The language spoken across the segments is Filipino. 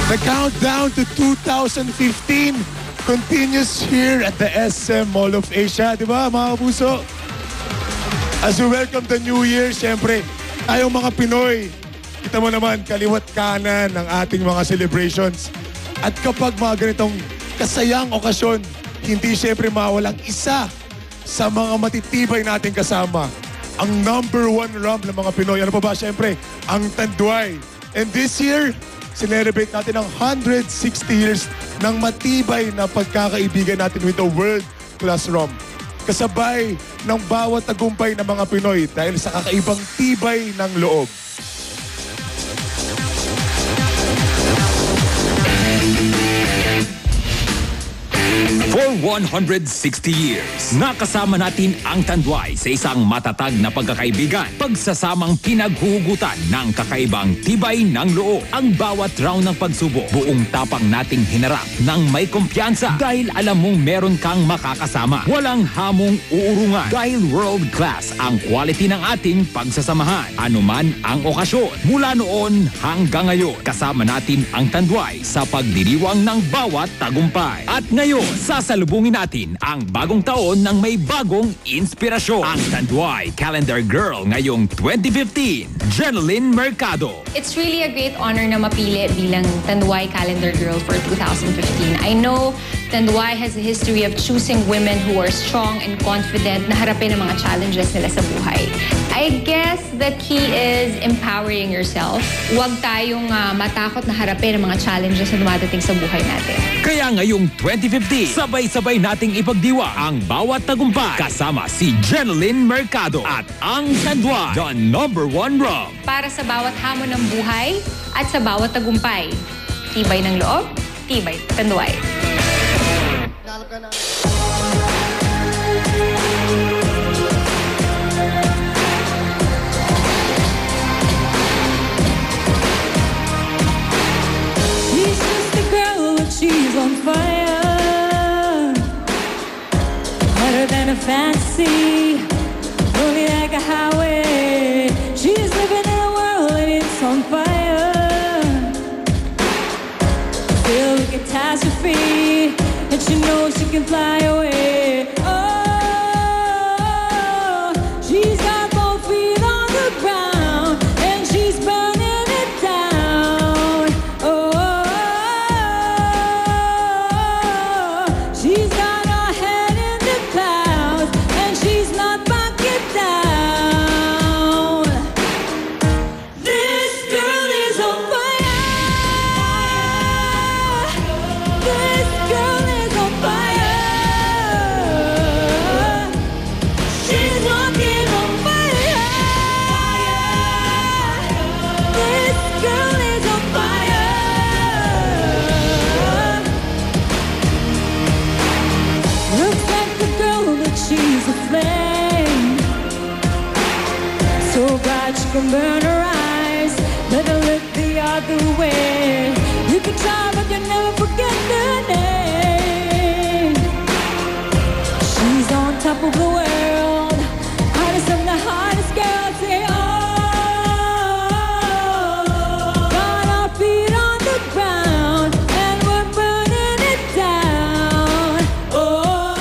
The countdown to 2015 continues here at the SM Mall of Asia. Di ba, mga kapuso? As we welcome the New Year, siyempre, tayong mga Pinoy, kita mo naman, kaliwat kanan ng ating mga celebrations. At kapag mga ganitong kasayang okasyon, hindi siyempre mawalang isa sa mga matitibay nating kasama. Ang #1 rum ng mga Pinoy. Ano pa ba? Siyempre, ang Tanduay. And this year, celebrate natin ang 160 years ng matibay na pagkakaibigan natin with the world-class rum. Kasabay ng bawat tagumpay ng mga Pinoy dahil sa kakaibang tibay ng loob. For 160 years, nakasama natin ang Tanduay sa isang matatag na pagkakaibigan. Pagsasamang pinaghuhugutan ng kakaibang tibay ng loob. Ang bawat round ng pagsubok, buong tapang nating hinarap ng may kumpiyansa dahil alam mong meron kang makakasama. Walang hamong uurungan dahil world class ang quality ng ating pagsasamahan. Anuman ang okasyon, mula noon hanggang ngayon, kasama natin ang Tanduay sa pagdiriwang ng bawat tagumpay. At ngayon, sasalubungin natin ang bagong taon ng may bagong inspirasyon. Ang Tanduay Calendar Girl ngayong 2015, Jeneline Mercado. It's really a great honor na mapili bilang Tanduay Calendar Girl for 2015. I know Tanduay has a history of choosing women who are strong and confident na harapin ang mga challenges nila sa buhay. I guess the key is empowering yourself. Huwag tayong matakot na harapin ang mga challenges na dumadating sa buhay natin. Kaya ngayong 2015, sabay-sabay nating ipagdiwa ang bawat tagumpay kasama si Jeneline Mercado at ang Tanduay, the #1 rum. Para sa bawat hamon ng buhay at sa bawat tagumpay. Tibay ng loob, tibay Tanduay. She's just a girl, but she's on fire. Hotter than a fantasy, rolling like a highway. She's living in a world and it's on fire. Filled with catastrophe, and she knows she can fly away. Oh, she's got both feet on the ground, and she's burning it down. Oh, she's got her head in the clouds, and she's not backing down. This girl is on fire. This girl is on fire. She's walking on fire. This girl is on fire. Looks like the girl, but she's a flame. So bright she can burn her eyes. Let her look the other way. You can try, but you'll never forget her name. She's on top of the world, hottest of the hottest girls. Say, oh, got our feet on the ground, and we're burning it down. Oh,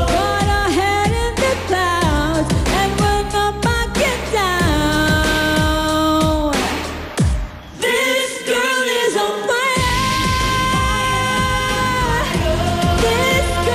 got our head in the clouds, and we're not backing down. This girl is on fire. This girl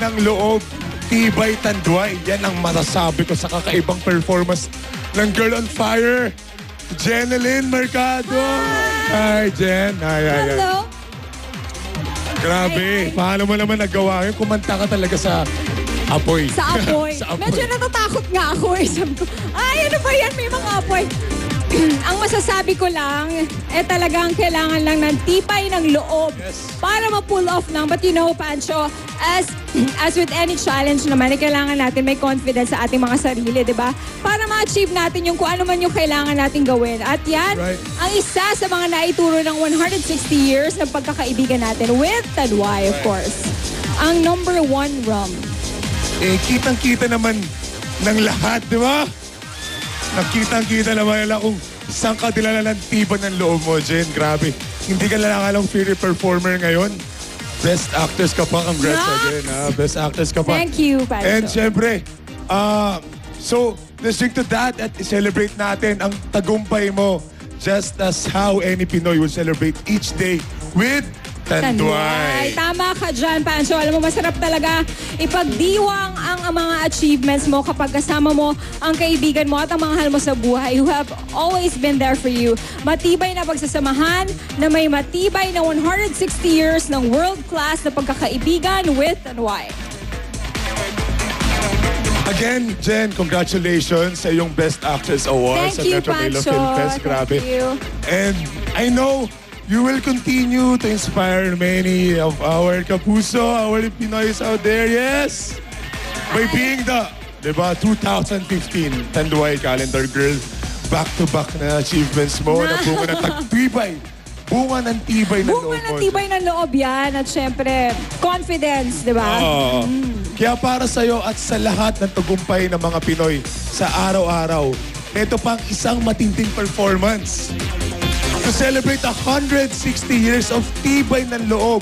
ng loob, tibay tanduay. Yan ang masasabi ko sa kakaibang performance ng Girl on Fire, Jeneline Mercado. Hi, Jen. Hi. Hello. Grabe. Paano mo naman nagawa yun? Kumanta ka talaga sa apoy. Sa apoy. Sa apoy. Medyo natatakot nga ako eh. Sabi ko, ay ano ba yan? May mga apoy. Ang masasabi ko lang, talagang kailangan lang ng tipay ng loob para ma-pull off lang. But you know, Pancho, as with any challenge naman, kailangan natin may confidence sa ating mga sarili, di ba? Para ma-achieve natin yung kung ano man yung kailangan natin gawin. At yan, ang isa sa mga naituro ng 160 years ng pagkakaibigan natin with Tanduay, of course. Ang number 1 rum. Kitang-kita naman ng lahat, di ba? Nakitang-kita naman nila kung saan ka dilala ng tiba ng loob mo, Jen. Grabe. Hindi ka lang alang Fury performer ngayon. Best actress ka pa. Congrats again. Best actress ka pa. Thank you, Pancho. And syempre, so let's drink to that at celebrate natin ang tagumpay mo just as how any Pinoy will celebrate each day with Tanduay. Tama ka dyan, Pancho. Alam mo, masarap talaga ipagdiwang ang mga achievements mo kapag kasama mo ang kaibigan mo at ang mga mahal mo sa buhay who have always been there for you. Matibay na pagsasamahan na may matibay na 160 years ng world-class na pagkakaibigan with Tanduay. Again, Jen, congratulations sa iyong Best Actress Award sa Thank you, Metro Manila Pancho. Film Fest. Grabe. Thank you. And I know you will continue to inspire many of our kapuso, our Pinoys out there, yes! By being the, diba, 2015 Tanduay Calendar Girl, back-to-back na achievements mo na bunga ng tagtibay. Bunga ng tibay ng loob mo. Bunga ng tibay ng loob yan. At syempre, confidence, di ba? Kaya para sa'yo at sa lahat ng tagumpay ng mga Pinoy sa araw-araw, ito pang isang matinding performance to celebrate 160 years of tibay ng loob